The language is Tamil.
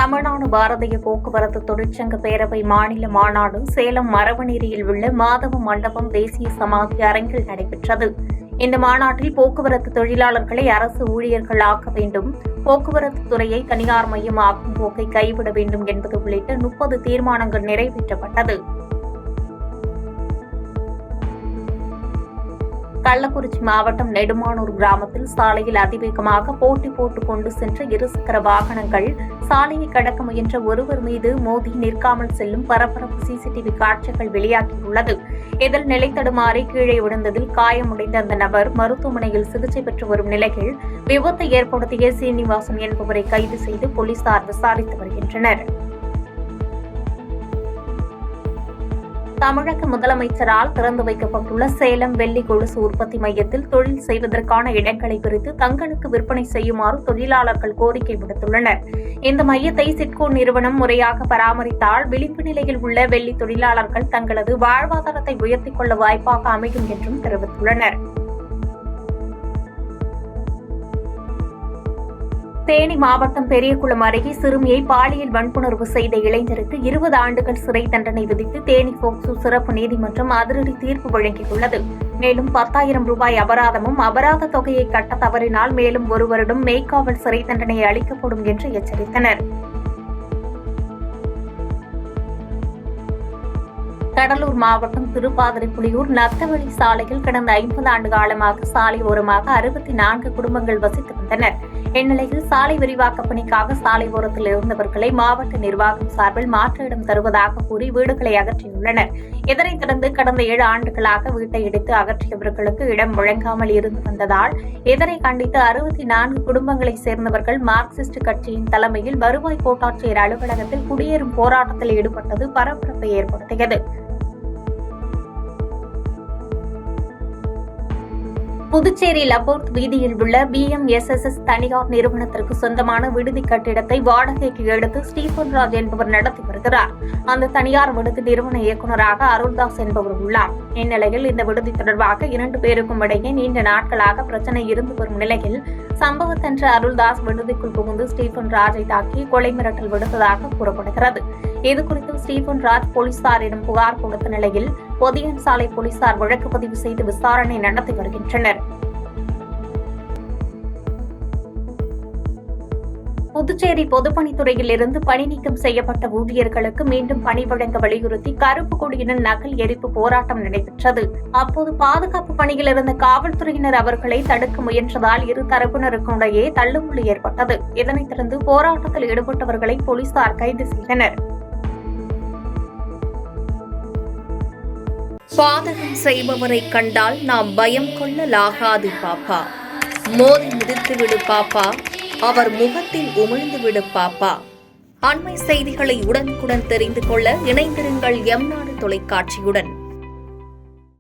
தமிழ்நாடு பாரதிய போக்குவரத்து தொழிற்சங்க பேரவை மாநில மாநாடு சேலம் மரவநேரியில் உள்ள மாதவ மண்டபம் தேசிய சமாதி அரங்கில் நடைபெற்றது. இந்த மாநாட்டில் போக்குவரத்து தொழிலாளர்களை அரசு ஊழியர்கள் ஆக்க வேண்டும், போக்குவரத்து துறையை தனியார் மையமாக்கும் போக்கை கைவிட வேண்டும் என்பது உள்ளிட்ட 30 தீர்மானங்கள் நிறைவேற்றப்பட்டது. கள்ளக்குறிச்சி மாவட்டம் நெடுமானூர் கிராமத்தில் சாலையில் அதிவேகமாக போட்டி போட்டுக் கொண்டு சென்ற இருசக்கர வாகனங்கள் சாலையை கடக்க முயன்ற ஒருவர் மீது மோதி நிற்காமல் செல்லும் பரபரப்பு சிசிடிவி காட்சிகள் வெளியாகியுள்ளது. இதில் நிலை தடுமாறி கீழே விழுந்ததில் காயமடைந்த அந்த நபர் மருத்துவமனையில் சிகிச்சை பெற்று வரும் நிலையில் விபத்தை ஏற்படுத்திய சீனிவாசன் என்பவரை கைது செய்து போலீசார் விசாரித்து வருகின்றனர். தமிழக முதலமைச்சரால் திறந்து வைக்கப்பட்டுள்ள சேலம் வெள்ளி கொலுசு உற்பத்தி மையத்தில் தொழில் செய்வதற்கான இடங்களை பிரித்து தங்களுக்கு விற்பனை செய்யுமாறு தொழிலாளர்கள் கோரிக்கை விடுத்துள்ளனர். இந்த மையத்தை சிட்கோ நிறுவனம் முறையாக பராமரித்தால் விளிம்பு நிலையில் உள்ள வெள்ளி தொழிலாளர்கள் தங்களது வாழ்வாதாரத்தை உயர்த்திக் கொள்ள வாய்ப்பாக அமையும் என்றும் தெரிவித்துள்ளனர். தேனி மாவட்டம் பெரியகுளம் அருகே சிறுமியை பாலியல் வன்புணர்வு செய்த இளைஞருக்கு 20 ஆண்டுகள் சிறை தண்டனை விதித்து தேனி போக்சோ சிறப்பு நீதிமன்றம் அதிரடி தீர்ப்பு வழங்கியுள்ளது. மேலும் 10,000 ரூபாய் அபராதமும், அபராத தொகையை கட்ட தவறினால் மேலும் 1 வருடம் மேய்க்காவல் சிறை தண்டனை அளிக்கப்படும் என்று எச்சரித்தனர். கடலூர் மாவட்டம் திருப்பாதிரிப்புலியூர் நத்தவழி சாலையில் கடந்த 50 ஆண்டு காலமாக சாலை ஓரமாக 64 குடும்பங்கள் வசித்து வந்தனர். இந்நிலையில் சாலை விரிவாக்கப் பணிக்காக சாலை ஓரத்தில் இருந்தவர்களை மாவட்ட நிர்வாகம் சார்பில் மாற்று இடம் தருவதாக கூறி வீடுகளை அகற்றியுள்ளனர். இதனைத் தொடர்ந்து கடந்த 7 ஆண்டுகளாக வீட்டை இடித்து அகற்றியவர்களுக்கு இடம் வழங்காமல் இருந்து வந்ததால் இதனை கண்டித்து 64 குடும்பங்களைச் சேர்ந்தவர்கள் மார்க்சிஸ்ட் கட்சியின் தலைமையில் வருவாய் கோட்டாட்சியர் அலுவலகத்தில் குடியேறும் போராட்டத்தில் ஈடுபட்டது பரபரப்பை ஏற்படுத்தியது. புதுச்சேரி லபோர்த் வீதியில் உள்ள BMSSS தனியார் நிறுவனத்திற்கு சொந்தமான விடுதி கட்டிடத்தை வாடகைக்கு எடுத்து ஸ்டீபன் ராஜ் என்பவர் நடத்தி வருகிறார். அந்த தனியார் விடுதி நிறுவன இயக்குநராக அருள்தாஸ் என்பவர் உள்ளார். இந்நிலையில் இந்த விடுதி தொடர்பாக 2 பேருக்கும் இடையே நீண்ட நாட்களாக பிரச்சினை இருந்து வரும் நிலையில் சம்பவத்தன்று அருள்தாஸ் விடுதிக்குள் புகுந்து ஸ்டீபன் ராஜை தாக்கி கொலை மிரட்டல் விடுத்ததாக கூறப்படுகிறது. இதுகுறித்து ஸ்டீபன் ராஜ் போலீசாரிடம் புகார் கொடுத்த நிலையில் பொதியன் சாலை போலீசார் வழக்கு பதிவு செய்து விசாரணை நடத்தி வருகின்றனர். புதுச்சேரி பொதுப்பணித்துறையில் இருந்து பணி நீக்கம் செய்யப்பட்ட ஊழியர்களுக்கு மீண்டும் பணி வழங்க வலியுறுத்தி கருப்பு கொடியுடன் நகல் எரிப்பு போராட்டம் நடைபெற்றது. அப்போது பாதுகாப்பு பணியில் இருந்த காவல்துறையினர் அவர்களை தடுக்க முயன்றதால் இரு தரப்பினருக்கும் இடையே தள்ளுமுள்ளு ஏற்பட்டது. இதனைத் தொடர்ந்து போராட்டத்தில் ஈடுபட்டவர்களை போலீசார் கைது செய்தனர். பாதகம் செய்பவரை கண்டால் நாம் பயம் கொள்ளலாகாது பாப்பா, மோதி மிதித்து விடு பாப்பா, அவர் முகத்தில் உமிழ்ந்து விடு பாப்பா. அண்மை செய்திகளை உடனுக்குடன் தெரிந்து கொள்ள இணைந்திருங்கள் எம் நாடு தொலைக்காட்சியுடன்.